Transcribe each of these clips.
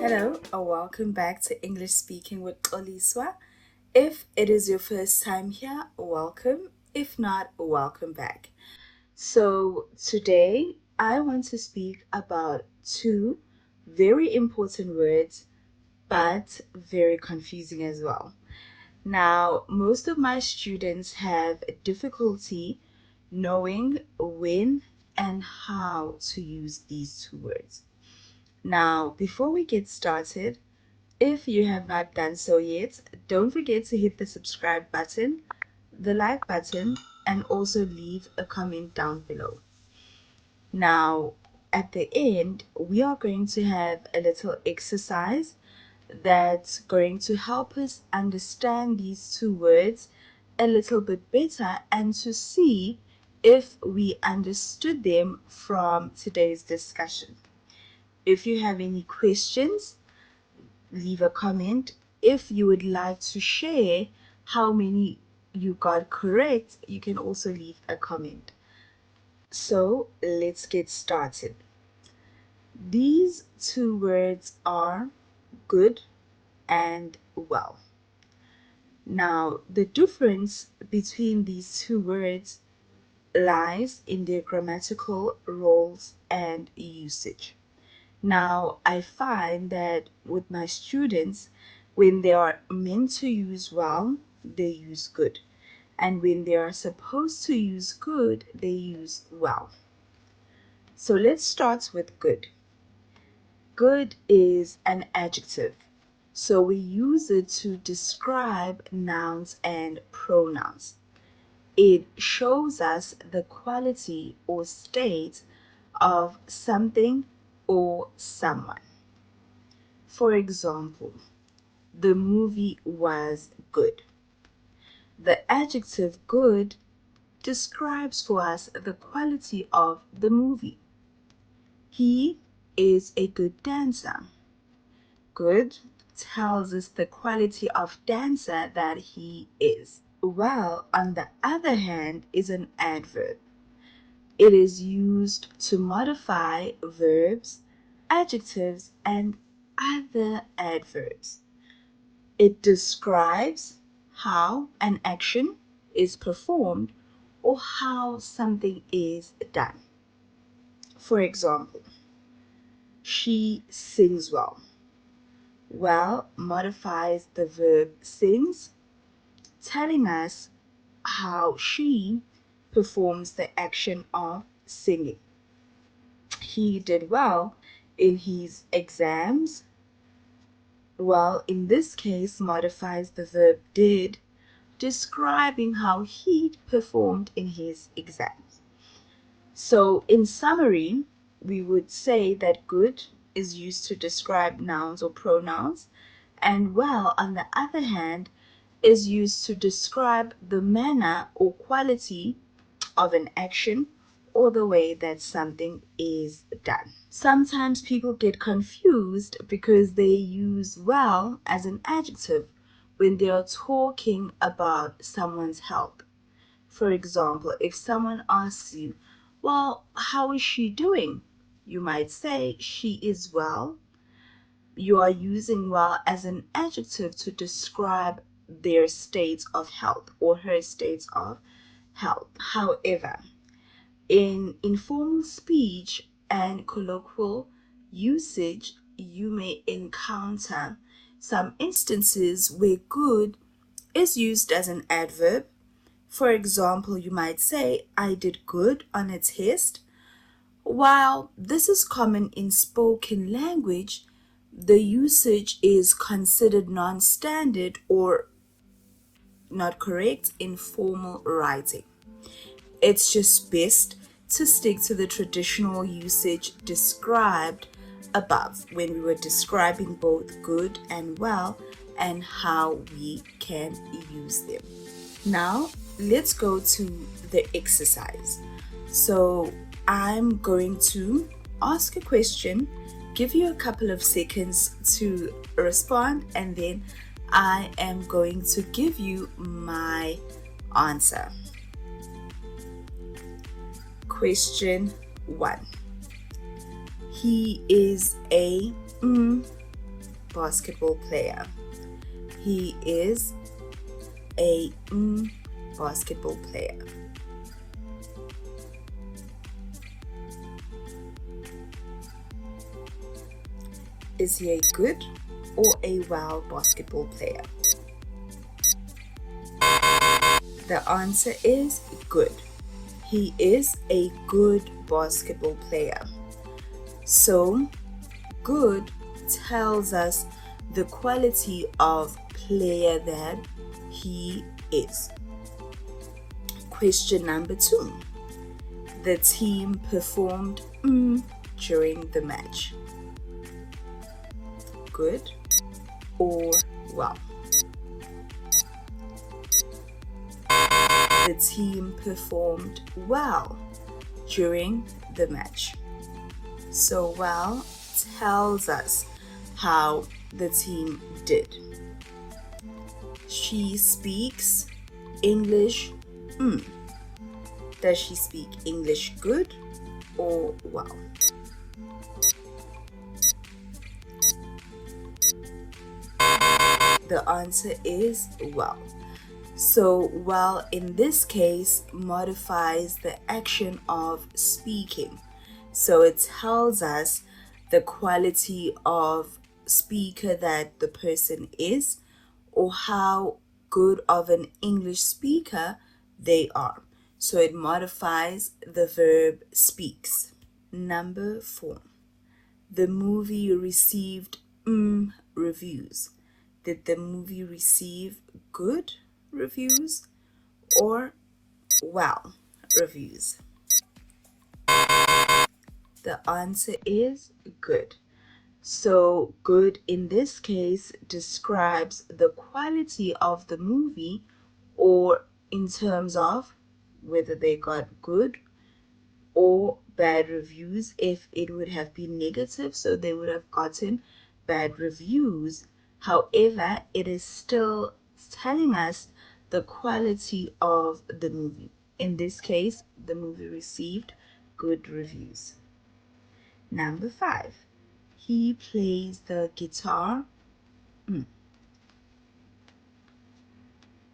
Hello, or welcome back to English Speaking with Oliswa. If it is your first time here, welcome. If not, welcome back. So, today I want to speak about two very important words, but very confusing as well. Now, most of my students have difficulty knowing when and how to use these two words. Now, before we get started, if you have not done so yet, don't forget to hit the subscribe button, the like button, and also leave a comment down below. Now, at the end, we are going to have a little exercise that's going to help us understand these two words a little bit better and to see if we understood them from today's discussion. If you have any questions, leave a comment. If you would like to share how many you got correct, you can also leave a comment. So let's get started. These two words are good and well. Now, the difference between these two words lies in their grammatical roles and usage. Now, I find that with my students, when they are meant to use well, they use good. And when they are supposed to use good, they use well. So let's start with good. Good is an adjective. So we use it to describe nouns and pronouns. It shows us the quality or state of something or someone. For example, the movie was good. The adjective good describes for us the quality of the movie. He is a good dancer. Good tells us the quality of dancer that he is. Well, on the other hand, is an adverb. It is used to modify verbs, adjectives, and other adverbs. It describes how an action is performed or how something is done. For example, she sings well. Well modifies the verb sings, telling us how she performs the action of singing. He did well in his exams. Well, in this case, modifies the verb did, describing how he performed in his exams. So, in summary, we would say that good is used to describe nouns or pronouns, and well, on the other hand, is used to describe the manner or quality of an action or the way that something is done. Sometimes people get confused because they use well as an adjective when they are talking about someone's health. For example, if someone asks you, well, how is she doing? You might say, she is well. You are using well as an adjective to describe their state of health or her state of health. However, in informal speech and colloquial usage, you may encounter some instances where good is used as an adverb. For example, you might say, I did good on a test. While this is common in spoken language, the usage is considered non-standard or not correct in formal writing. It's just best to stick to the traditional usage described above when we were describing both good and well and how we can use them. Now, let's go to the exercise. So, I'm going to ask a question, give you a couple of seconds to respond, and then I am going to give you my answer. Question 1. He is a basketball player. He is a basketball player. Is he a good or a well basketball player? The answer is good. He is a good basketball player. So, good tells us the quality of player that he is. Question number 2. The team performed during the match. Good or well? The team performed well during the match. So well tells us how the team did. She speaks English. Does she speak English good or well? The answer is well. So well in this case modifies the action of speaking. So it tells us the quality of speaker that the person is, or how good of an English speaker they are. So it modifies the verb speaks. Number 4. The movie received reviews. Did the movie receive good reviews or well reviews? The answer is good. So good in this case describes the quality of the movie, or in terms of whether they got good or bad reviews. If it would have been negative, so they would have gotten bad reviews. However, it is still telling us the quality of the movie. In this case, the movie received good reviews. Number 5. He plays the guitar.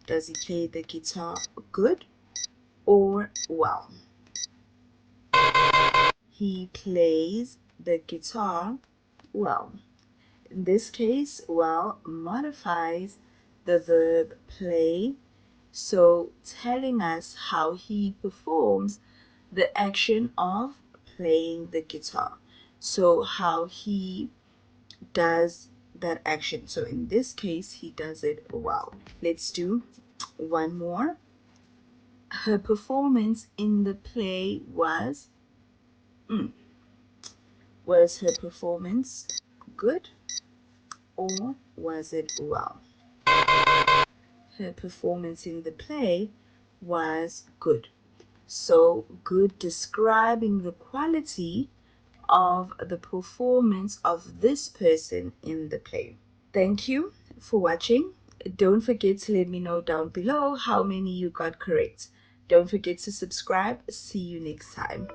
Does he play the guitar good or well? He plays the guitar well. In this case, well modifies the verb play, so telling us how he performs the action of playing the guitar. So how he does that action. So in this case, he does it well. Let's do one more. Her performance in the play was her performance good or was it well? Her performance in the play was good. So good describing the quality of the performance of this person in the play. Thank you for watching. Don't forget to let me know down below how many you got correct. Don't forget to subscribe. See you next time.